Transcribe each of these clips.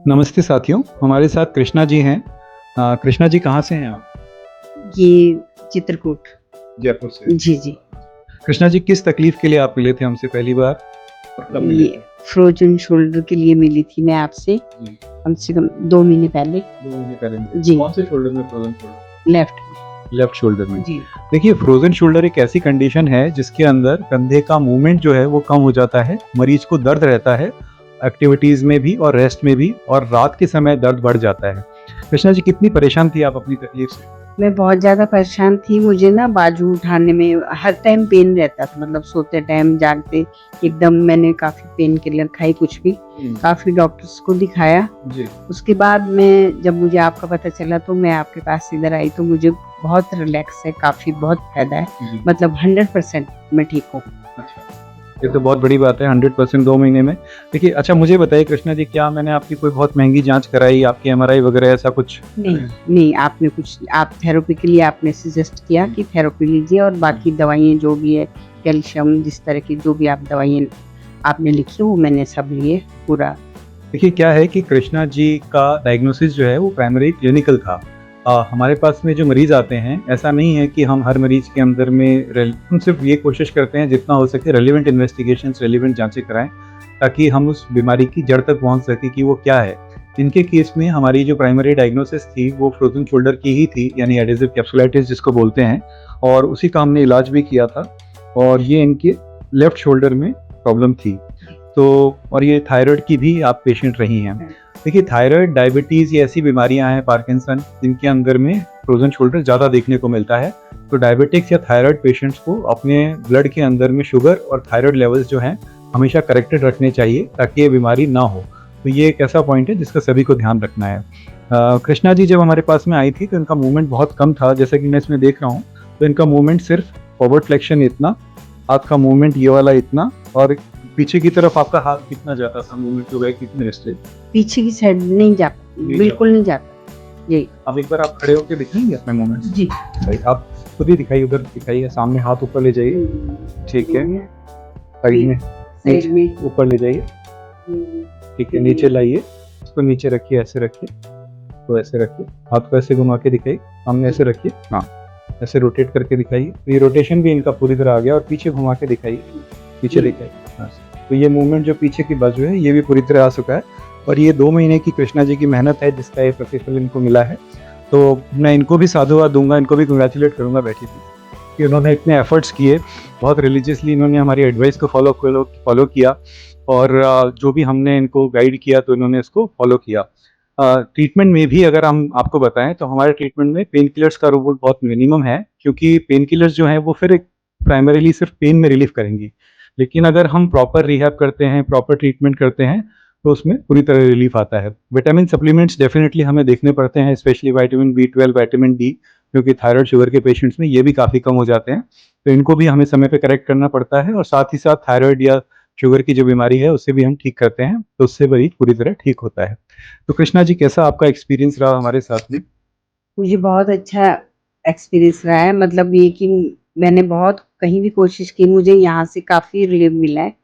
नमस्ते साथियों, हमारे साथ कृष्णा जी हैं। कृष्णा जी कहाँ से हैं आप? ये चित्रकूट। जयपुर से। जी, जी। कृष्णा जी किस तकलीफ के लिए आप मिले थे हमसे पहली बार? कब मिले ये फ्रोज़न शोल्डर के लिए मिली थी मैं आपसे जी, कम से कम 2 महीने पहले। 2 महीने पहले मिले। जी। कौन से शोल्डर में? Frozen shoulder. लेफ्ट में। लेफ्ट शोल्डर में। जी। देखिए, फ्रोज़न शोल्डर एक ऐसी कंडीशन है जिसके अंदर कंधे का मूवमेंट जो है वो कम हो जाता है, मरीज को दर्द रहता है, एक्टिविटीज़ में भी और रेस्ट में भी, और रात के समय दर्द बढ़ जाता है। कृष्णा जी कितनी परेशान थी आप अपनी तकलीफ से? मैं बहुत ज़्यादा परेशान थी, मुझे ना बाजू उठाने में हर टाइम पेन रहता था, मतलब सोते टाइम, जागते एकदम। मैंने काफ़ी पेन किलर खाई, कुछ भी, काफ़ी डॉक्टर्स को दिखाया। जी। उसके बाद में जब मुझे आपका पता चला तो मैं आपके पास इधर आई, तो मुझे बहुत रिलैक्स है, काफ़ी बहुत फ़ायदा है, जी। मतलब 100% मैं ठीक हूँ। अच्छा, ये तो बहुत बड़ी बात है 100% 2 महीने में। देखिए, अच्छा मुझे बताइए कृष्णा जी, क्या मैंने आपकी कोई बहुत महँगी जाँच कराई, आपकी एमआरआई वगैरह ऐसा कुछ? नहीं, नहीं, आपने कुछ, आप थेरेपी के लिए आपने सजेस्ट किया कि थेरेपी लीजिए, और बाकी दवाइयाँ जो भी है, कैल्शियम, जिस तरह की जो भी आप दवाइयाँ आपने लिखी वो मैंने सब लिए पूरा। देखिए, क्या है कि कृष्णा जी का डायग्नोसिस जो है वो प्राइमरी क्लिनिकल था। हमारे पास में जो मरीज़ आते हैं, ऐसा नहीं है कि हम हर मरीज़ के अंदर में हम सिर्फ़ ये कोशिश करते हैं जितना हो सके रेलेवेंट इन्वेस्टिगेशंस, रेलेवेंट जाँचें कराएँ, ताकि हम उस बीमारी की जड़ तक पहुँच सकें कि वो क्या है। इनके केस में हमारी जो प्राइमरी डायग्नोसिस थी वो फ्रोज़न शोल्डर की ही थी, यानी एडहेसिव कैप्सुलाइटिस जिसको बोलते हैं, और उसी का हमने इलाज भी किया था, और ये इनके लेफ्ट शोल्डर में प्रॉब्लम थी। तो और ये थायराइड की भी आप पेशेंट रही हैं। देखिए, थायराइड, डायबिटीज़ ये ऐसी बीमारियां हैं, पार्किंसन, जिनके अंदर में फ्रोजन शोल्डर ज़्यादा देखने को मिलता है। तो डायबिटिक्स या थायराइड पेशेंट्स को अपने ब्लड के अंदर में शुगर और थायराइड लेवल्स जो हैं हमेशा करेक्टेड रखने चाहिए, ताकि ये बीमारी ना हो। तो ये एक ऐसा पॉइंट है जिसका सभी को ध्यान रखना है। कृष्णा जी जब हमारे पास में आई थी तो इनका मूवमेंट बहुत कम था, जैसा कि मैं इसमें देख रहा हूँ। तो इनका मूवमेंट सिर्फ फॉरवर्ड फ्लेक्शन इतना, हाथ का मूवमेंट ये वाला इतना, और पीछे की तरफ आपका हाथ कितना जाता था मूवमेंट हो गया, कितने रिश्ते? पीछे की साइड नहीं जाता, बिल्कुल नहीं जाता। जी। अब एक बार आप खड़े होकर दिखाएंगे अपने मूवमेंट? जी। भाई आप खुद ही दिखाइए, उधर दिखाइए, सामने हाथ ऊपर ले जाइए। ठीक है, साइड में, साइड में ऊपर ले जाइए। ठीक है, नीचे लाइए, इसको नीचे रखिए, ऐसे रखिए, तो ऐसे रखिए, हाथ को ऐसे घुमा के दिखाइए, सामने ऐसे रखिए, हाँ, ऐसे रोटेट करके दिखाइए। ये रोटेशन भी इनका पूरी तरह आ गया, और पीछे घुमा के दिखाइए, पीछे दिखाइए, हाँ। तो ये मूवमेंट जो पीछे की बाजू है ये भी पूरी तरह आ चुका है, और ये 2 महीने की कृष्णा जी की मेहनत है जिसका ये प्रतिफल इनको मिला है। तो मैं इनको भी साधुवाद दूंगा, इनको भी कंग्रेचुलेट करूंगा, बैठी थी, कि उन्होंने इतने एफर्ट्स किए, बहुत रिलीजियसली इन्होंने हमारी एडवाइस को फॉलो किया, और जो भी हमने इनको गाइड किया तो इन्होंने इसको फॉलो किया। ट्रीटमेंट में भी अगर हम आपको बताएं तो हमारे ट्रीटमेंट में पेन किलर्स का रोल बहुत मिनिमम है, क्योंकि पेन किलर्स जो हैं वो फिर एक प्राइमरीली सिर्फ पेन में रिलीफ करेंगी। लेकिन अगर हम प्रॉपर रिहैब करते हैं, प्रॉपर ट्रीटमेंट करते हैं, तो उसमें पूरी तरह रिलीफ आता है। विटामिन सप्लीमेंट्स डेफिनेटली हमें देखने पड़ते हैं, specially vitamin B12, vitamin D, क्योंकि थायराइड शुगर के पेशेंट्स में ये भी काफ़ी कम हो जाते हैं। तो इनको भी हमें समय पे करेक्ट करना पड़ता है, और साथ ही साथ थायराइड या शुगर की जो बीमारी है उससे भी हम ठीक करते हैं, तो उससे मरीज पूरी तरह ठीक होता है। तो कृष्णा जी कैसा आपका एक्सपीरियंस रहा हमारे साथ में? मुझे बहुत अच्छा एक्सपीरियंस रहा है, मतलब ये कि मैंने बहुत कहीं भी कोशिश की, मुझे यहाँ से काफ़ी रिलीफ मिला है,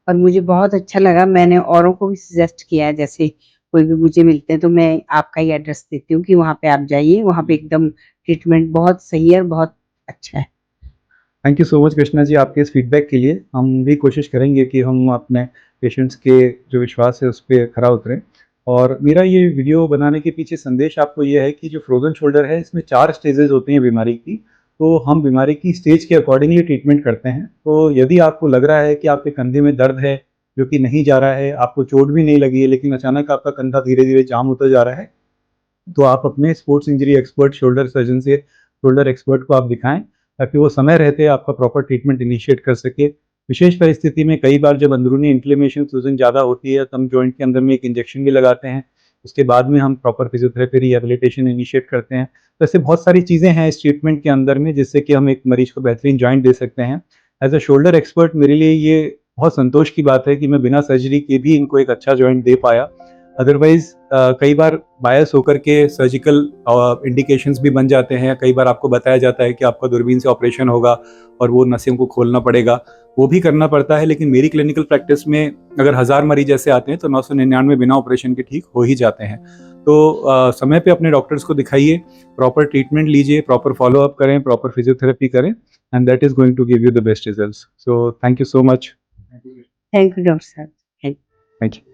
और मुझे बहुत अच्छा लगा। मैंने औरों को भी सजेस्ट किया है, जैसे कोई भी मुझे मिलते हैं तो मैं आपका ही एड्रेस देती हूँ कि वहाँ पे आप जाइए, वहाँ पे एकदम ट्रीटमेंट बहुत सही है और बहुत अच्छा है। Thank you so much Krishna ji आपके इस फीडबैक के लिए। हम भी कोशिश करेंगे कि हम अपने पेशेंट्स के जो विश्वास है उस पर खरा उतरें। और मेरा ये वीडियो बनाने के पीछे संदेश आपको ये है कि जो फ्रोजन शोल्डर है इसमें 4 स्टेजेस होती हैं बीमारी की। तो हम बीमारी की स्टेज के अकॉर्डिंगली ट्रीटमेंट करते हैं। तो यदि आपको लग रहा है कि आपके कंधे में दर्द है जो कि नहीं जा रहा है, आपको चोट भी नहीं लगी है, लेकिन अचानक आपका कंधा धीरे धीरे जाम होता जा रहा है, तो आप अपने sports injury expert, shoulder surgeon से शोल्डर एक्सपर्ट को आप दिखाएं, ताकि वो समय रहते आपका प्रॉपर ट्रीटमेंट इनिशिएट कर सके। विशेष परिस्थिति में कई बार जब अंदरूनी इन्फ्लेमेशन, सूजन ज़्यादा होती है, तो हम जॉइंट के अंदर में एक इंजेक्शन भी लगाते हैं। उसके बाद में हम प्रॉपर फिजियोथेरेपी, रिहेबिलिटेशन इनिशिएट करते हैं। तो ऐसे बहुत सारी चीज़ें हैं इस ट्रीटमेंट के अंदर में, जिससे कि हम एक मरीज को बेहतरीन जॉइंट दे सकते हैं। एज अ शोल्डर एक्सपर्ट मेरे लिए ये बहुत संतोष की बात है कि मैं बिना सर्जरी के भी इनको एक अच्छा जॉइंट दे पाया। अदरवाइज कई बार बायस होकर के सर्जिकल इंडिकेशंस भी बन जाते हैं। कई बार आपको बताया जाता है कि आपका दूरबीन से ऑपरेशन होगा और वो नसों को खोलना पड़ेगा, वो भी करना पड़ता है। लेकिन मेरी क्लिनिकल प्रैक्टिस में अगर 1000 मरीज ऐसे आते हैं तो 999 बिना ऑपरेशन के ठीक हो ही जाते हैं। तो समय पे अपने डॉक्टर्स को दिखाइए, प्रॉपर ट्रीटमेंट लीजिए, प्रॉपर फॉलोअप करें, प्रॉपर फिजियोथेरेपी करें, and that is going to give you the best results. So thank you so much. Thank you doctor साहब। Thank you.